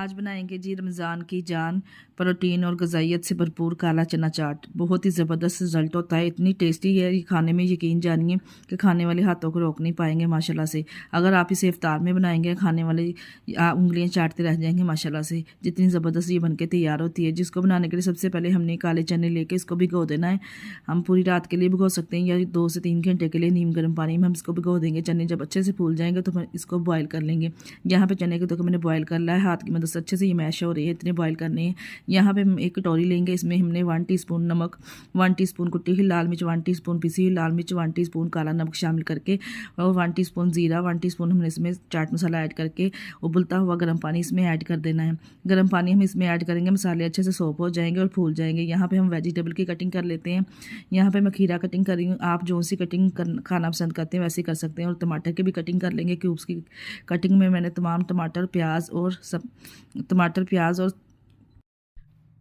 आज बनाएंगे जी रमज़ान की जान प्रोटीन और ग़िज़ाइयत से भरपूर काला चना चाट। बहुत ही ज़बरदस्त रिज़ल्ट होता है, इतनी टेस्टी है ये खाने में, यकीन जानिए कि खाने वाले हाथों को रोक नहीं पाएंगे माशाल्लाह से। अगर आप इसे इफ्तार में बनाएंगे खाने वाले उंगलियां चाटते रह जाएंगे माशाल्लाह से, जितनी ज़बरदस्त ये बनके तैयार होती है। जिसको बनाने के लिए सबसे पहले हमने काले चने लेके इसको भिगो देना है। हम पूरी रात के लिए भिगो सकते हैं या 2 से 3 घंटे के लिए नीम गर्म पानी में हम इसको भिगो देंगे। चने जब अच्छे से फूल जाएंगे तो हम इसको बॉयल कर लेंगे। यहाँ पे चने को तो मैंने बॉयल कर लिया है, हाथ की मदद से अच्छे से ये मैश हो रही है, इतने बॉयल करने हैं। यहाँ पे हम एक कटोरी लेंगे, इसमें हमने 1 टीस्पून नमक, 1 टीस्पून कुटी हुई लाल मिर्च, 1 टीस्पून पिसी हुई लाल मिर्च, 1 टीस्पून काला नमक शामिल करके और 1 टीस्पून जीरा, 1 टीस्पून हमने इसमें चाट मसाला ऐड करके उबलता हुआ गर्म पानी इसमें ऐड कर देना है। गर्म पानी हम इसमें ऐड करेंगे, मसाले अच्छे से सोप हो जाएंगे और फूल जाएंगे। यहाँ पे हम वेजिटेबल की कटिंग कर लेते हैं। यहाँ पे मैं खीरा कटिंग कर रही हूँ, आप जो सी कटिंग खाना पसंद करते हैं वैसे कर सकते हैं। और टमाटर की भी कटिंग कर लेंगे, क्यूब्स की कटिंग में मैंने तमाम टमाटर प्याज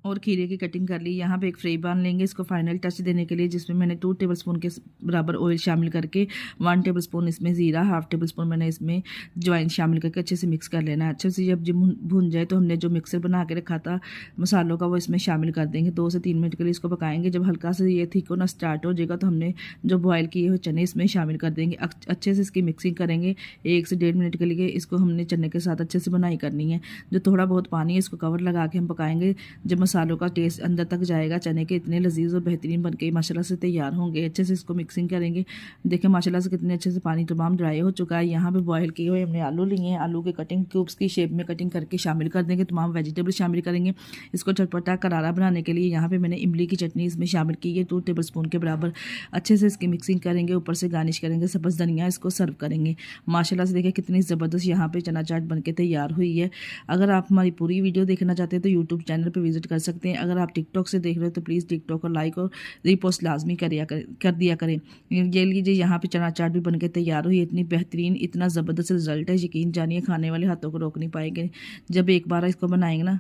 और खीरे की कटिंग कर ली। यहाँ पे एक फ्राई पैन लेंगे इसको फाइनल टच देने के लिए, जिसमें मैंने 2 टेबलस्पून के बराबर ऑयल शामिल करके 1 टेबलस्पून इसमें ज़ीरा, 1/2 टेबलस्पून मैंने इसमें ज्वाइन शामिल करके अच्छे से मिक्स कर लेना है। अच्छे से जब भुन जाए तो हमने जो मिक्सर बना के रखा था मसालों का वो इसमें शामिल कर देंगे। 2 से 3 मिनट के लिए इसको पकाएंगे। जब हल्का से ये थिक होना स्टार्ट हो जाएगा तो हमने जो बॉयल किए हुए चने इसमें शामिल कर देंगे। अच्छे से इसकी मिक्सिंग करेंगे। 1 से 1.5 मिनट के लिए इसको हमने चने के साथ अच्छे से बनाई करनी है। जो थोड़ा बहुत पानी है इसको कवर लगा के हम पकाएंगे। जब मसालों का टेस्ट अंदर तक जाएगा, चने के इतने लजीज और बेहतरीन बनके माशाल्लाह से तैयार होंगे। अच्छे से इसको मिक्सिंग करेंगे। देखिए माशाल्लाह से कितने अच्छे से पानी तमाम ड्राई हो चुका है। यहाँ पे बॉयल किए हुए हमने आलू लिए हैं, आलू के कटिंग क्यूब्स की शेप में कटिंग करके शामिल कर देंगे। तमाम वेजिटेबल शामिल करेंगे। इसको चटपटा करारा बनाने के लिए यहाँ पे मैंने इमली की चटनी इसमें शामिल की है 2 टेबलस्पून के बराबर। अच्छे से इसकी मिक्सिंग करेंगे, ऊपर से गार्निश करेंगे सब्ज़ धनिया, इसको सर्व करेंगे। माशाल्लाह से देखिए कितनी ज़बरदस्त यहाँ पे चना चाट बनके तैयार हुई है। अगर आप हमारी पूरी वीडियो देखना चाहते हैं तो यूट्यूब चैनल पर विजिट कर सकते हैं। अगर आप टिकटॉक से देख रहे हो तो प्लीज़ टिकटॉक और लाइक और रीपोस्ट लाजमी कर दिया करें। ये लीजिए यहाँ पे चना चाट भी बनके तैयार हुई। इतनी बेहतरीन, इतना ज़बरदस्त रिजल्ट है, यकीन जानिए खाने वाले हाथों को रोक नहीं पाएंगे जब एक बार इसको बनाएंगे ना।